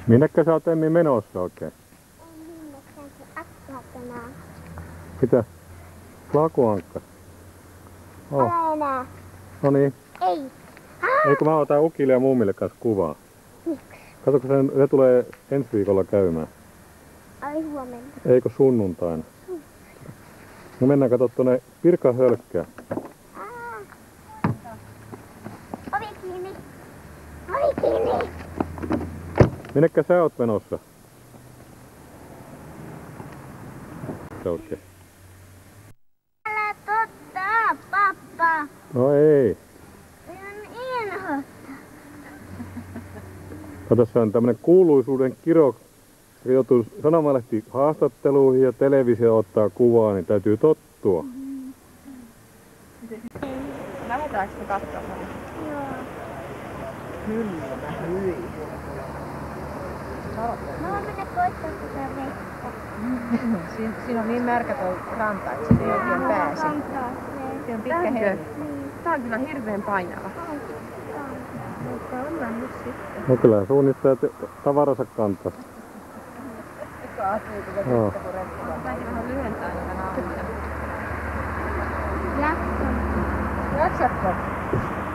Minnekä sä oot Emmi menossa oikein? En minnekään, se akka tänään. Mitä? Lakuankka? Älä enää. Noniin. Ei. Eikö mä otan Ukille ja mummille kanssa kuvaa? Miksi? Katsokö se tulee ensi viikolla käymään? Ai huomenna. Eikö sunnuntaina? No mennään katso tuonne Pirkan hölkkään. Ovi kiinni. Ovi kiinni. Minnekä sä oot menossa? Oikein. Älä totta, pappa. No ei. Minun inhot. Kato, se on tämmönen kuuluisuuden kiro. Se joutuu sanomalehti haastatteluihin ja televisio ottaa kuvaa, niin täytyy tottua. Lähdetäänkö me katsomaan? Joo. Kyllä, hyi. Mä voin mennä koittaa tätä vettä. Siinä on niin märkä tuo ranta, että sinne ei oikein pääse. Kantaa se. Se on pitkä helmi. Tää on kyllä hirveän painava. Mutta ollaan nyt sitten. No kyllä suunnistajat tavaransa kantaa. Eikö ajattelin, että Joo. vettä kun retkellä? Täytyy vähän lyhentää niitä nauhoja. Jakson. Jaksatko?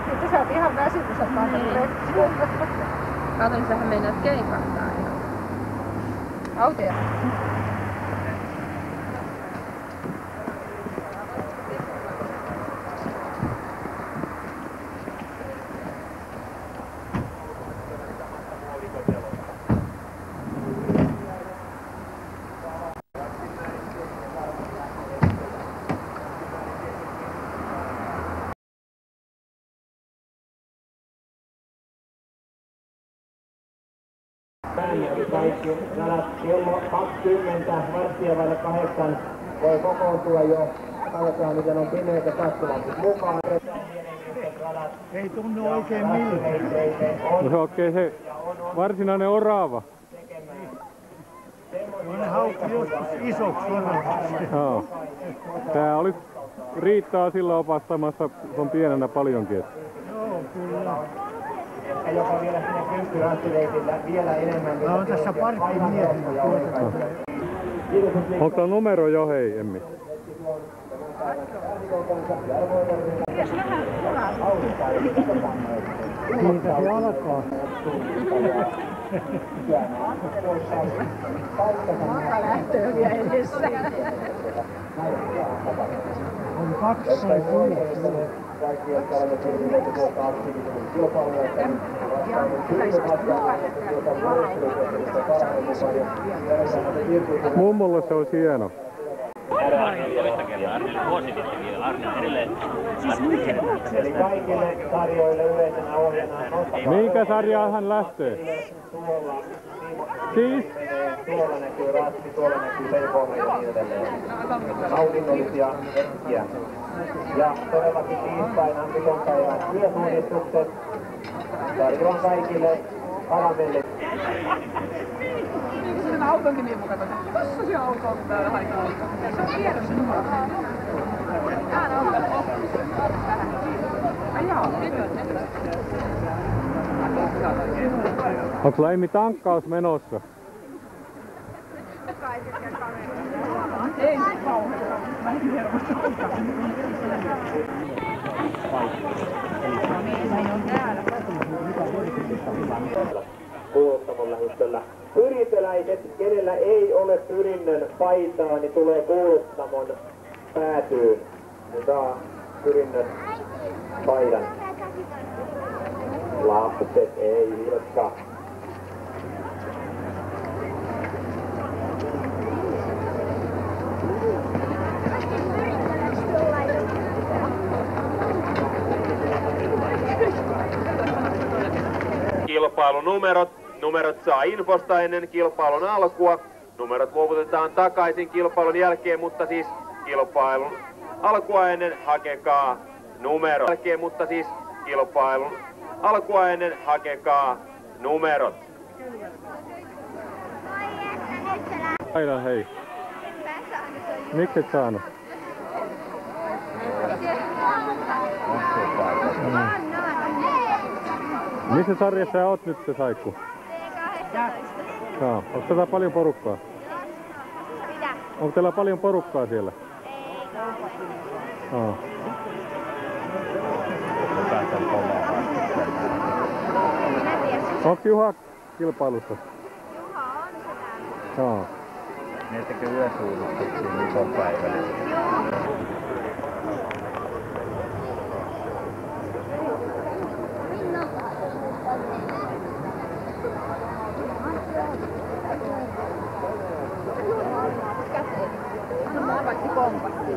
Nyt sä oot ihan väsyt, kun sä oot kantanut retkellä. Kato, sähän meinaat keikahtaa ihan. Autoja. Kaikki radat kello 20 varttia vaille 8 voi kokoontua jo. Katsotaan miten on pimeitä sattuvat mukaan. Ei tunnu oikein miltään. No se on oikein se varsinainen orava. On haukki joskus isoksi oravaksi. Joo. Tää oli riittää sillä opastamassa, se on pienenä paljonkin. Joo, kyllä. Ja jopa vielä sinne kymppiranssileitillä vielä enemmän. Mä oon tässä parkkiin miettinyt tuota. Onko tää numero jo hei, Emmi? Siitä se alkaa. Maka lähtöä vielä edessä. On 2 tai 3. Kaikki, jotka olemme pyrkineet tuolta aktiivisuuden kilpailuja, Mummolle se on hieno. eli kaikille sarjoille yleisenä ohjana Minkä sarjaan hän lähtee? Siis? tuolla näkyy ratti, tuolla näkyy leipomme ja niin edelleen. Nautinnollisia hetkiä. Ja todellakin tiistaina viikonpäivän työsuunnistukset tarjoan kaikille karamellit. Sen autonkin niin mukana. Tossa se auto on täällä haittaa. Se on tiedossa. Täällä on vähän. Ajaa, nyt on. Onko sulla Emmi tankkaus menossa? Ei se kauheaa. Mä en hermosta. Kuuluttamon lähistöllä. Pyrintöläiset, kenellä ei ole pyrinnön paitaa, niin tulee kuuluttamon päätyyn. Ne saa pyrinnön paidan. Lapset ei vilkka. Numerot saa infosta ennen kilpailun alkua. Numerot luovutetaan takaisin kilpailun jälkeen, mutta siis kilpailun alkua ennen hakekaa numerot. Jälkeen, mutta siis kilpailun alkua ennen hakekaa numerot. Aina hei. Miksi et saanut? Missä sarjassa sä oot nyt se Saikku? T18. Joo. Onko tätä paljon porukkaa? Mitä? Onko teillä paljon porukkaa siellä? Ei kauhean. Joo. Minä tiedän. Onko Juha kilpailussa? Juha on se täällä. Joo. Ne tekee yösuunnitelmia niin koko päivänä. Anna mua vaikka kompassi.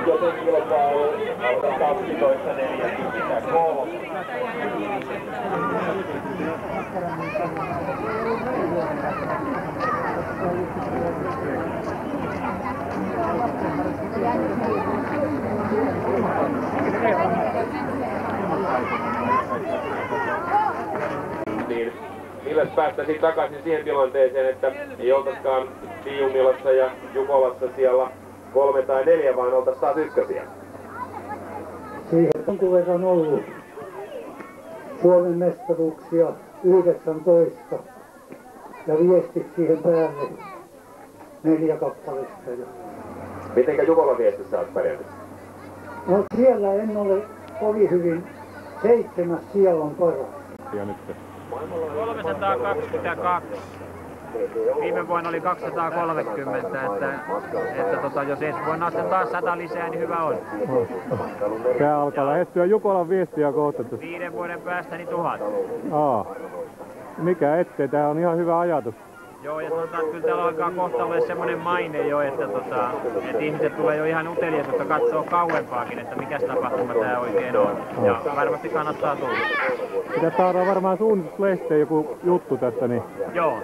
Joten kilpailu alkaa 12.43. Niin, milläs päästäisiin takaisin siihen tilanteeseen, että ei oltaisikaan Tiiumilassa ja Jukolassa siellä 3 tai 4, vaan oltaisiin taas ykkösiä. Siihen on jonkun verran ollut Suomen mestaruuksia 19 ja viestit siihen päälle 4 kappaletta. Mitenkä Jukolan viestissä olet pärjännyt? No siellä en ole kovin hyvin. 7. siellä on paras. Ja nyt. 322. Viime vuonna oli 230, että jos ensi vuonna on sitten taas 100 lisää, niin hyvä on. Tää alkaa lähestyä Jukolan viestiä kohta. 5 vuoden päästä niin 1000. Mikä ettei, tää on ihan hyvä ajatus. Joo, ja kyllä täällä alkaa kohta olla semmoinen maine jo, että ihmiset tulee jo ihan uteliaisuutta katsoa kauempaakin, että mikäs tapahtuma tää oikein on. Ja varmasti kannattaa tulla. Sitä saadaan varmaan suunnituslehteen joku juttu tästä, niin... Joo,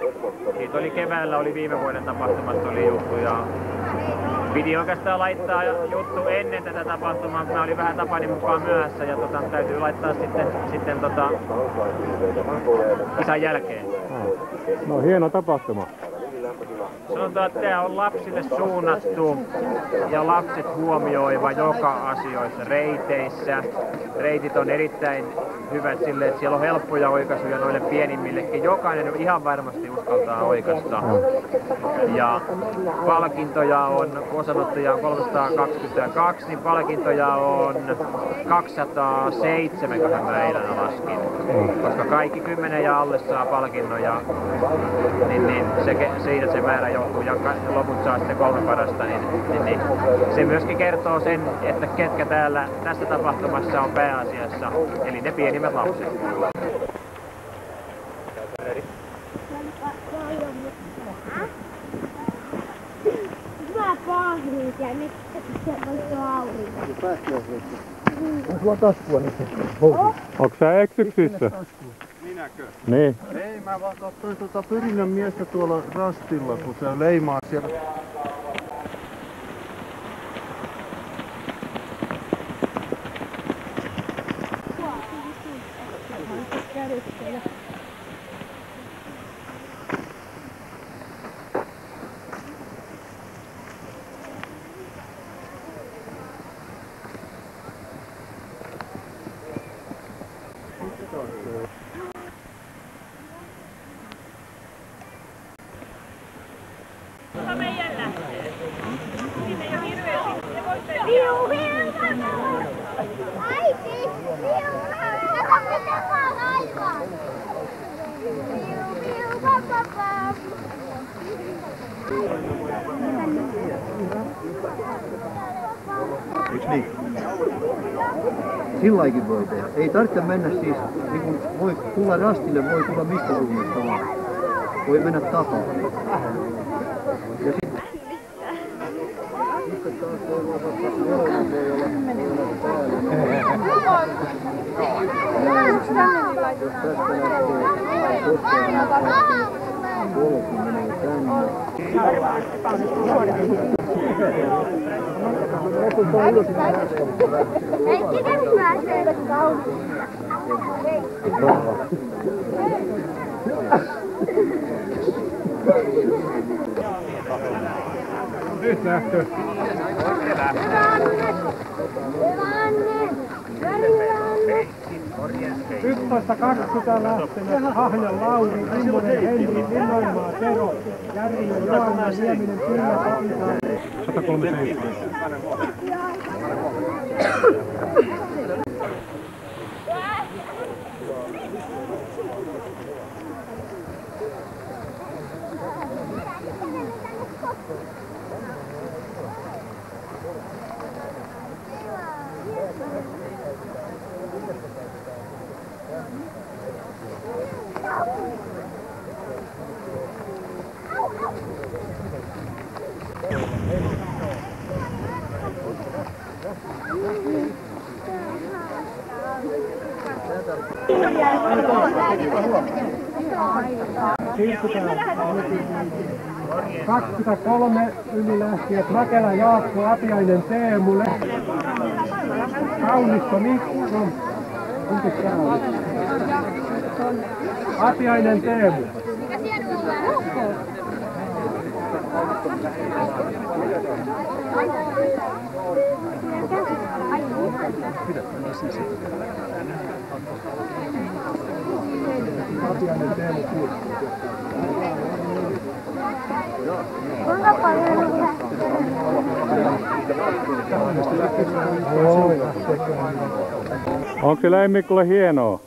siitä oli keväällä, oli viime vuoden tapahtumasta oli juttu ja piti oikeastaan laittaa juttu ennen tätä tapahtumaa, kun mä olin vähän tapani mukaan myöhässä ja täytyy laittaa sitten kisan jälkeen. No hieno tapahtuma. Sanotaan, että tämä on lapsille suunnattu ja lapset huomioiva joka asioissa reiteissä. Reitit on erittäin hyvät silleen, että siellä on helppoja oikaisuja noille pienimmillekin. Jokainen ihan varmasti uskaltaa oikaista. Ja palkintoja on, kun osanottoja on 322, niin palkintoja on 207, kun mä eilen laskin. Koska kaikki 10 ja alle saa palkinnoja, niin siitä se määrä johtuu ja loput saa sitten 3 parasta, niin se myöskin kertoo sen, että ketkä täällä tässä tapahtumassa on pääasiassa, eli ne pienimmät lapset. Mä pahrit ja nyt se voisi aurinko. On sulla taskua nyt. Onko sä eksyksissä? Minäkö? Niin. Ei, mä vaan katsoin perinnön miestä tuolla rastilla, kun se leimaa siellä. Eiks niin? Silläkin voi tehdä. Ei tarvitse mennä siis, niin kun voi tulla rastille, voi tulla mistä suunnasta vaan. Voi mennä takaa. Ja sitten taas voi olla vaikka nelonen voi olla päällä. Jos tästä lähtee polku menee tänne. Ei sitä pääsee kauniilla. Nyt lähtö. Yksitoista 20 lähtenyt Ahjan Lauri, Immonen Henri, Linnoimaa Tero, Järvinen Johanna, Nieminen Pyllä, Kapitaali. 137. Siirrytään 23 ylilähtijät Mäkelä Jaakko, Atiainen Teemu, Kaunisto Mikko, Atiainen Teemu. Atiainen Teemu. Kuinka paljon niitä? Onko se Läimikkolle hienoa?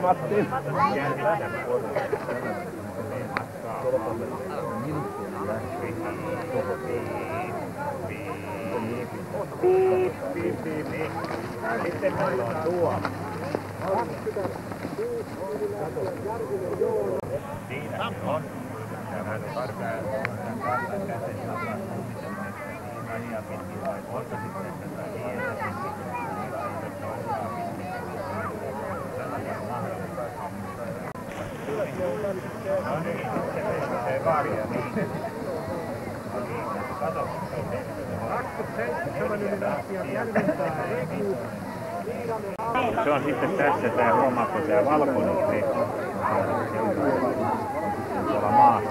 Matti. Sitten meillä on tuo. Siinä on. Tähän varmaan käsin ja pitkin vai olta sitten tätä niin. Se on sitten tässä tää huomaatko tää valkoinen tuolla maassa.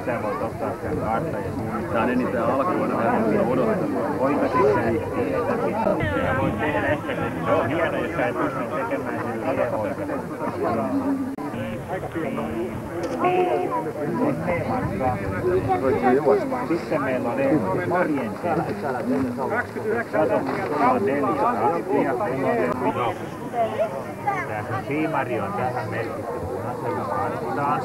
Sä voit ottaa sen kartan ja suunnittaa. Tää on eniten alkuvuonna vähän vielä odottaa. Oikaisit sä itse. Sä voit tehdä ehkä sen. Se on hieno, jos sä et pysty tekemään sen liehoikaiset. Sitten meillä on morjen selä. Kato, tuolla on 4 rappia. Tämä siimari on tähän merkitty punaisella karttaan.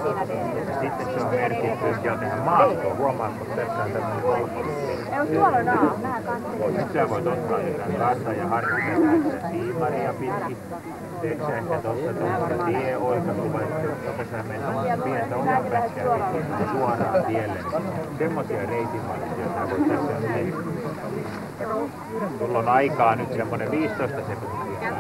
Sitten se on merkitty jo tähän maastoon. Huomaatko, että tässä on tämmöinen kolmonen. Nyt sä voit ottaa tätä karttaa ja harkita näitä siimaria pitkin. Teetkö sä ehkä tuossa tuossa tieoikaisu vai joko sä menet pientä ojanpätkää suoraan tielle. Semmoisia reitinvaihtoja sä voit tässä tehdä. Sulla on aikaa nyt semmonen 15 sekuntia.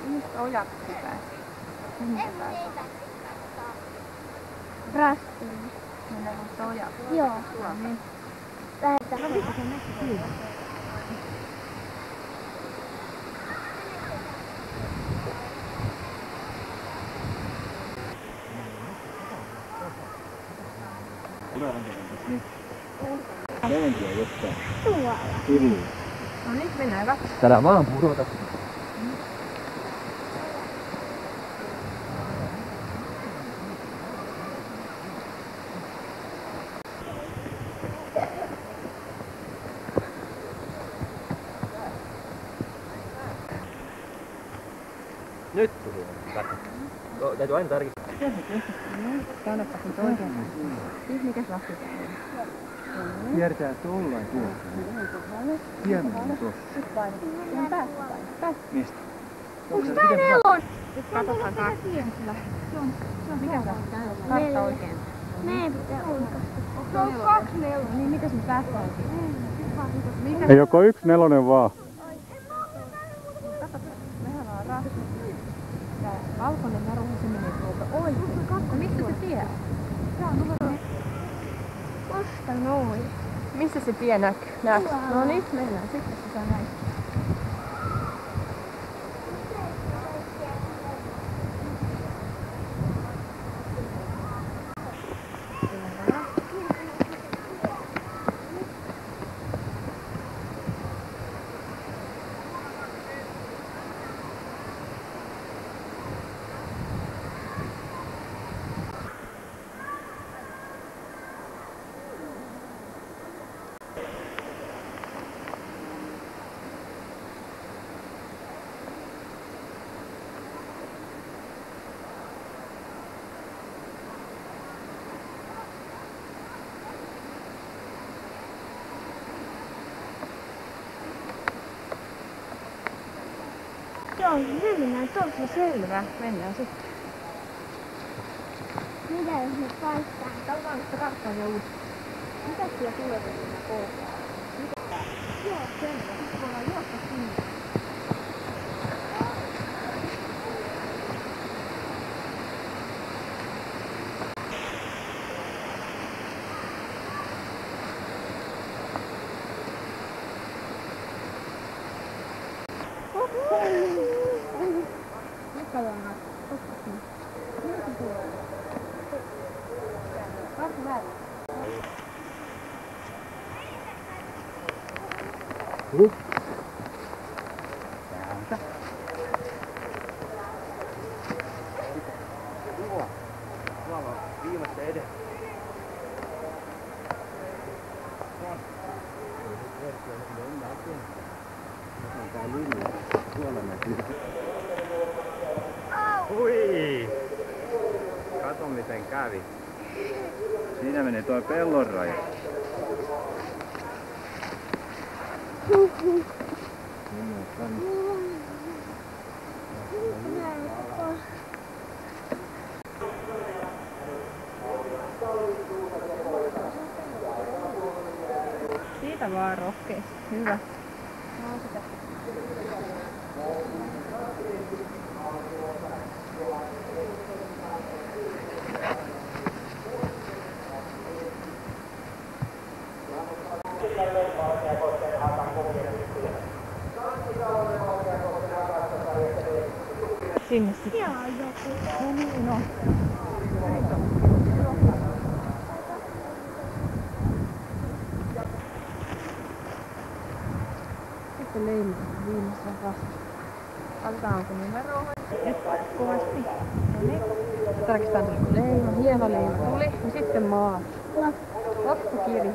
Mistä ojat pitää? Rastiin. Mennä mistä ojat? Joo. Niin. Lähetään. Tuolla. No nyt mennään katsomaan. Täällä vaan pudota. Täytyy aina tarkistaa. Käännäpä sen toisen. Siis mikäs lapsi tää on? Kiertää tollain tuossa. Siemen tuossa. Mistä? Onks tää nelon? Nyt katsotaan taas. Mikä se on? Kartta oikein. Meidän pitää oikasta. Se on 2 nelonen. Niin mikäs me tässä onkin? Ei joko 1 nelonen vaan. Kato, mehän ollaan rasva. Tää valkoinen naruhan se menee tuolta oikein. No mistä se tie on? Tää on numero. Vasta noin. Missä se tie näkyy? Näkyy. No niin, mennään sitten, kun sä näin. Joo, se mennään tosi. Selvä, mennään sitten. Mitä jos me paistaan? Katsotaan, että kartta on jo uusi. Mitä siellä tulee tällä polkaa? Joo, selvä. Sitten voidaan juosta sinne. Hui! Kato miten kävi. Siinä menee tuo pellon raja. Siitä vaan rohkeasti. Hyvä. Sinne sitten. Siellä on joku. No niin, no. Sitten leima viimeisellä vasta. Katsotaan onko numeroa. Kovasti. No niin. Tarkistetaan leima. Hieno leima tuli. Ja sitten maat. Loppukirja.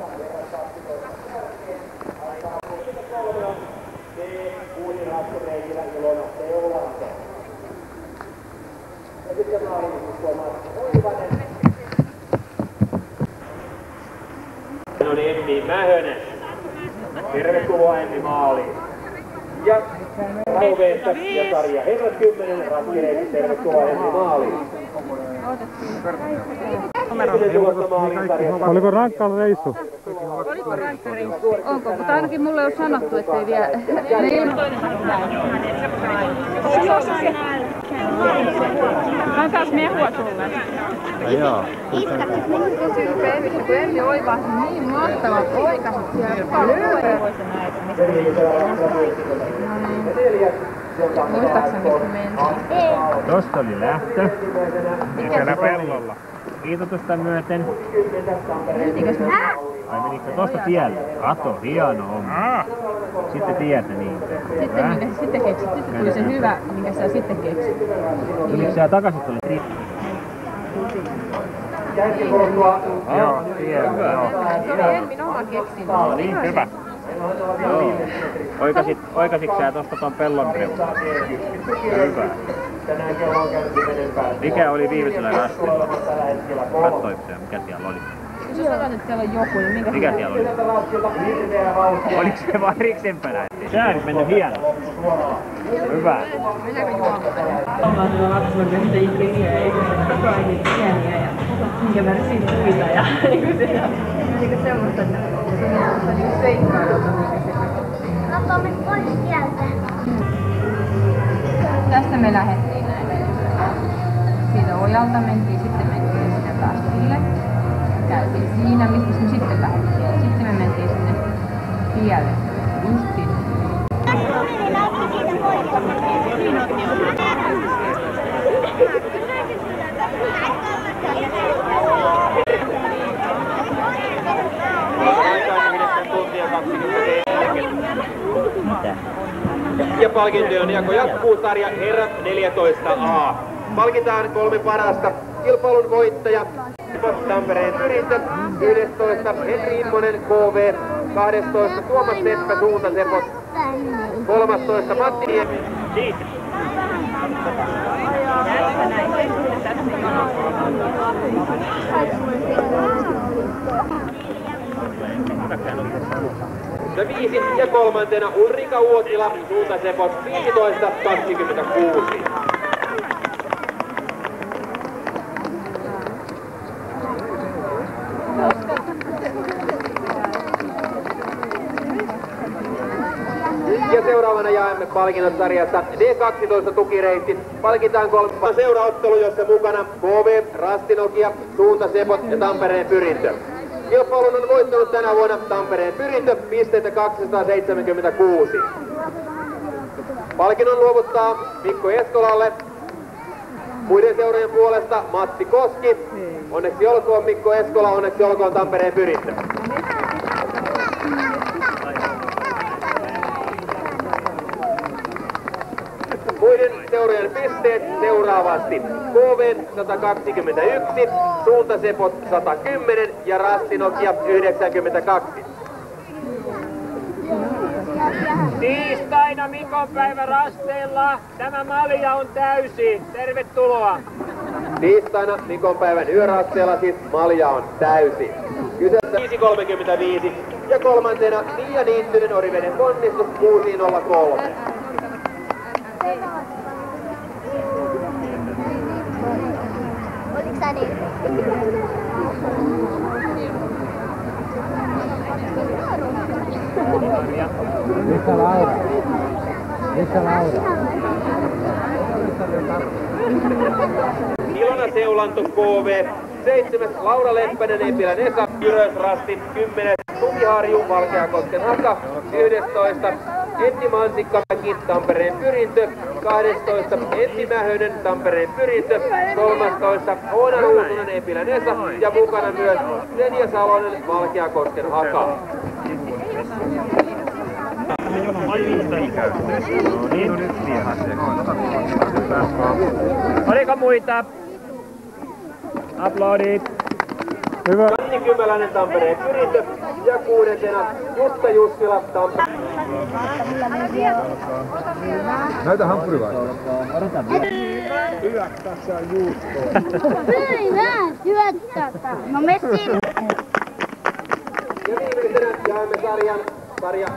On Emmi Mähönen. Tervetuloa Emmi maaliin. Ja Rauveesta ja Tarja Herrat 10 ratkireiksi. Tervetuloa Emmi maaliin. Oliko rankka reissu? Oliko rankka reissu? Onko? Mutta ainakin mulle on sanottu, ettei vielä... Mä oon taas mehua sulle. Joo. Tosi pehmissä, kun Emmi oivasi niin mahtavat oikaiset siellä. Paljon muistaakseni, mistä mentiin? Tosta oli lähtö. Ja siellä pellolla. Viitotusta myöten. Mentikös me? Ai menikö tosta tielle? Kato, hieno homma. Sitten tietä niin. Sitten minkä sä sitten keksit? Sitten tuli se hyvä, minkä sä sitten keksit. Tuliko sä takaisin tuonne? Joo, tiedä. Se oli Emmin oma keksintä. No niin, hyvä. Joo. Oikasitko sä tosta ton pellon reunaa? Hyvä. Tänään kello on käynyt 10 päästä. Mikä oli viimeisellä rastilla? Tällä hetkellä Katsoitko sä, mikä siellä oli? Jos sä sanoit, että siellä on joku, niin Mikä siellä oli? Oliko se vaan riksenpänä? Tää on nyt mennyt hienosti. Hyvä. mennäänkö juomaan? Lapsilla on niitä ikiä ja koko ajan niitä pieniä ja minkä värisiä puita ja niinku semmoista, että se on niinku seikkailua, mikä se Pappa, me pois sieltä. Tästä me lähdettiin näin. Siitä ojalta mentiin, sitten mentiin sinne rastille. Käytiin siinä, mistä me sitten lähdettiin. Sitten me mentiin sinne tielle. Just sinne. Ja palkintojen jako jatkuu, sarja Herrat 14A. Palkitaan 3 parasta. Kilpailun voittaja Tampereen Pyrintö, 11 Henri Immonen KV, 12 Tuomas Seppä Suuntasepot, 13 Matti Niemi. Ja 5 ja 3. Ulrika Uotila, Suuntasepot, 15-26. Ja seuraavana jaamme palkinnot sarjasta D12 tukireitti. Palkitaan 3 seuraottelu, jossa mukana KV, Rastinokia, Suuntasepot ja Tampereen Pyrintö. Kilpailun on voittanut tänä vuonna Tampereen Pyrintö, pisteitä 276. Palkinnon luovuttaa Mikko Eskolalle. Muiden seurojen puolesta Matti Koski. Onneksi olkoon Mikko Eskola, onneksi olkoon Tampereen Pyrintö. Muiden seurojen pisteet seuraavasti. KV 121, Suuntasepot 110 ja Rastinokia 92. Tiistaina Mikon päivä rasteilla. Tämä malja on täysi. Tervetuloa. Tiistaina Mikon päivän yörasteella siis malja on täysi. Kyseessä 5.35 ja 3. Mia Niittynen Oriveden ponnistus 6.03. Oliko sä niin? Missä Laura? Missä Laura? Ilona Seulanto KV, 7. Laura Leppänen Epilän Esa, Jyrösrastin 10. Tukiharju Valkeakosken Haka, 11. Enni Mansikkamäki Tampereen Pyrintö, 12. Enni Mähönen Tampereen Pyrintö, 13. Oona Ruutunen Epilän Esa ja mukana myös Senja Salonen Valkeakosken Haka. Oliko muita? Aplodit. Hyvä. Janni Kymäläinen Tampereen Pyrintö ja 6. Jutta Jussila Tampereen. Näytä hampurilaista. Hyvä, tässä on juustoa. Hyvä, syöttää. No messi. Ja viimeisenä jaamme sarja